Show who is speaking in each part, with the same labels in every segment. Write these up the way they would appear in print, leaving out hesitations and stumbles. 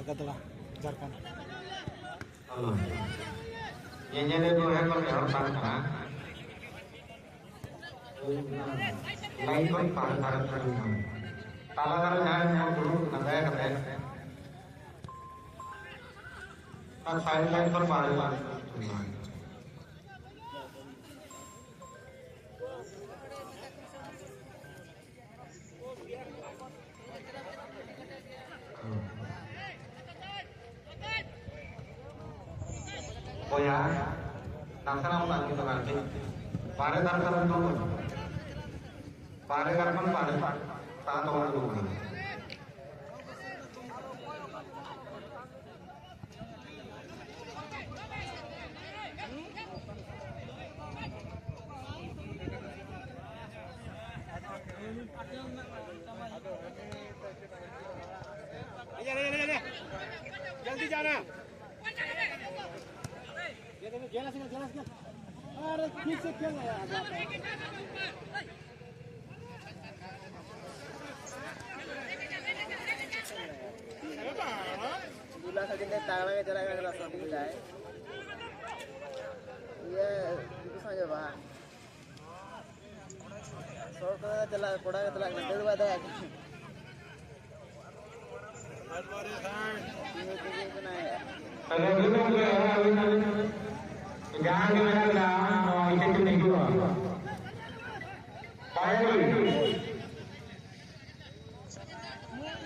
Speaker 1: गदड़ा झारखंड
Speaker 2: ये तो है पर और बात करा लाइन पर पार भारत कर ताला वाला जहां है गुरु नंदा करते हैं और साइड लाइन पर पार oh ya, naksana mau lagi tuh nanti, pada karena dulu, pada karena pada saat orang dulu.
Speaker 1: जल्दी जाना jelas अरे ठीक से खेल रहा है बुला सके तागड़ा के चला गया रास्ता दिख रहा है ये समझो बा सौ का चला कोड़ा का चला डेढ़ बात है
Speaker 2: jangan dimakan ikan cumi dua.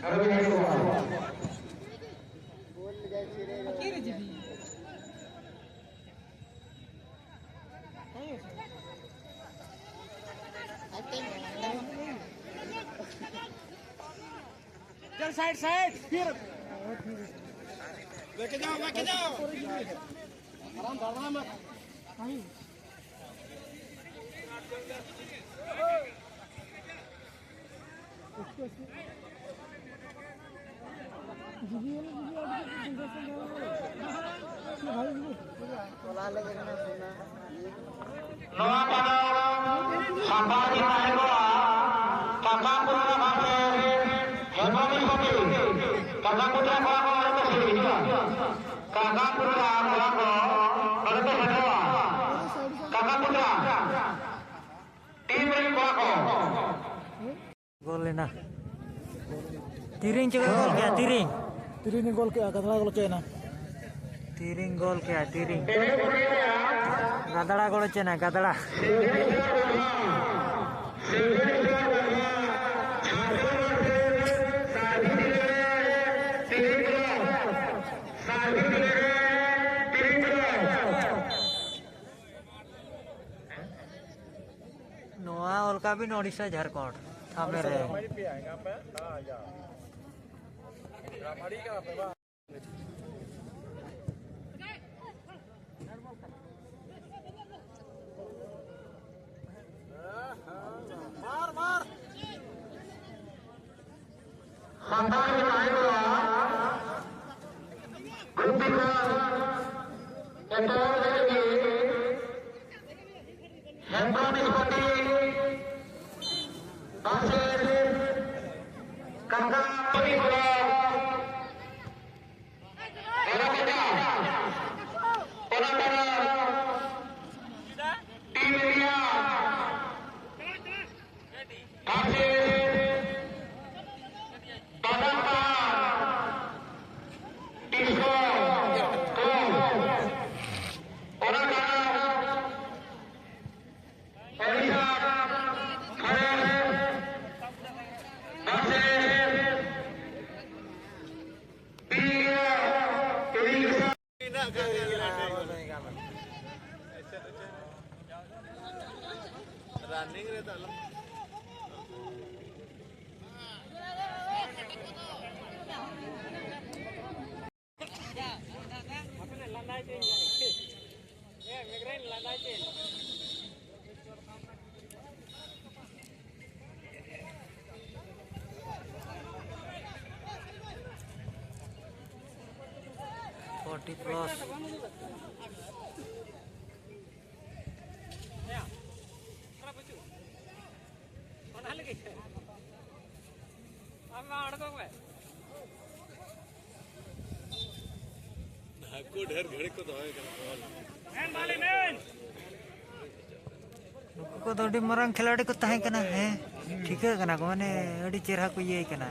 Speaker 2: Kalau ini semua.
Speaker 1: चल साइड फिर लेके जाओ आराम धरना मत
Speaker 3: गोल लेना तीरिंग चेक गोल क्या तीरिंग
Speaker 1: गोल क्या गदड़ा गोल क्या ना
Speaker 3: तीरिंग गोल क्या तीरिंग गदड़ा गोल चेना गदड़ा नोआ ओलका भी ओडिशा झारखंड सामने रहे
Speaker 1: रनिंग रहता है अपने लंदाई चाहिए ये मिग्रेन लंदाई चाहिए 40 plus.
Speaker 3: नुकु को ᱫᱚ ᱟᱹᱰᱤ ᱢᱟᱨᱟᱝ ᱠᱷᱤᱞᱟᱲᱤ ᱠᱚ ᱛᱟᱦᱮᱸ ᱠᱟᱱᱟ ᱦᱮᱸ ᱴᱷᱤᱠᱟᱹ ᱠᱟᱱᱟ ᱠᱚ ᱢᱟᱱᱮ ᱟᱹᱰᱤ ᱪᱮᱨᱦᱟ ᱠᱚ ᱤᱭᱟᱹᱭ ᱠᱟᱱᱟ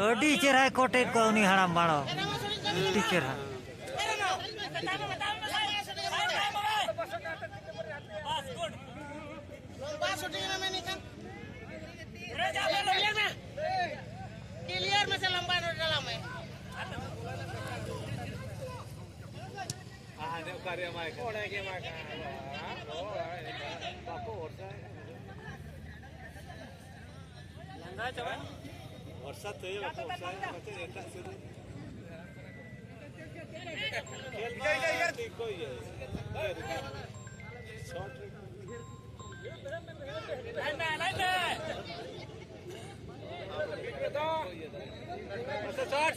Speaker 3: ᱟᱹᱰᱤ ᱪᱮᱨᱦᱟᱭ ᱠᱚᱴᱮᱡ ᱠᱚ उनी हाड़ाम बाड़ो ᱟᱹᱰᱤ ᱪᱮᱨᱦᱟ
Speaker 4: क्लियर में से लंबा डाला मैं
Speaker 1: कार्य माय कोड़े के माय बापू लंगा चवा वर्षा थे वर्षा बच्चे एटा से खेल यार कोई है शॉट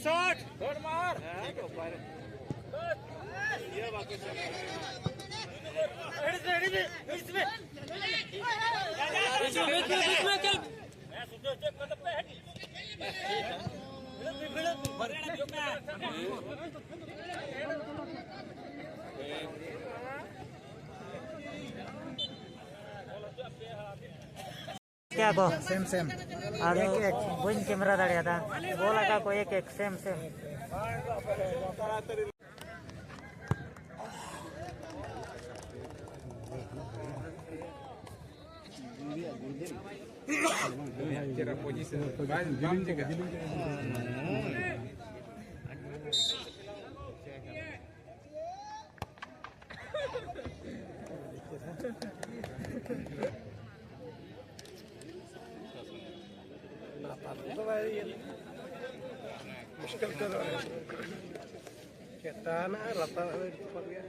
Speaker 1: शॉट मार ये बाकी
Speaker 3: क्या गो सेम सेम आदो बन कैमरा दाड़ियादा बोला का को एक सेम सेम
Speaker 1: तेरा पोजीशन बाम जगह मुश्किल करो कहता ना रता पड़ गया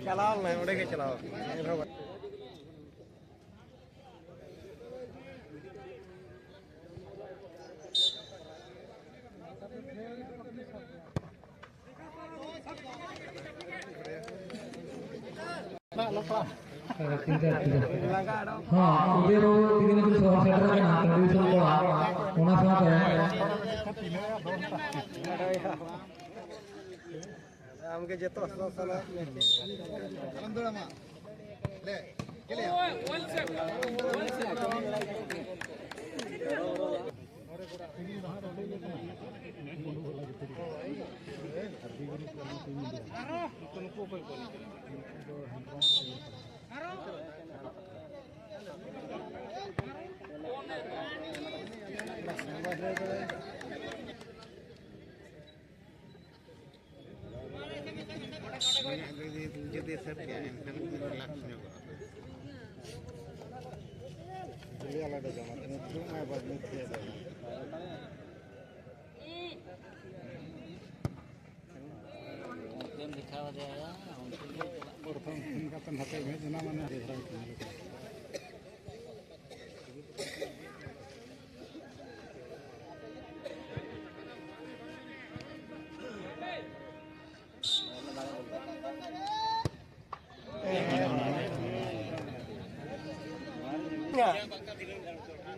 Speaker 1: चलाओ मैं उड़े के चलाओ
Speaker 5: हाँ उधर तीन दिन सौ सेटर के नाम कंडीशन को होना साथ है
Speaker 1: हमके जेतो साला अलंदुरा मा ले केले वन से jadi set ya, kan relax juga.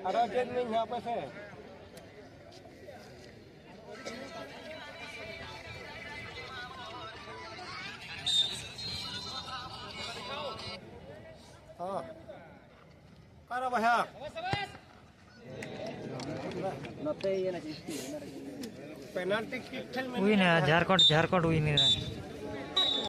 Speaker 1: ada jenis apa sih? Oh, karena banyak. Penalti kick
Speaker 3: win है झारखंड झारखंड win है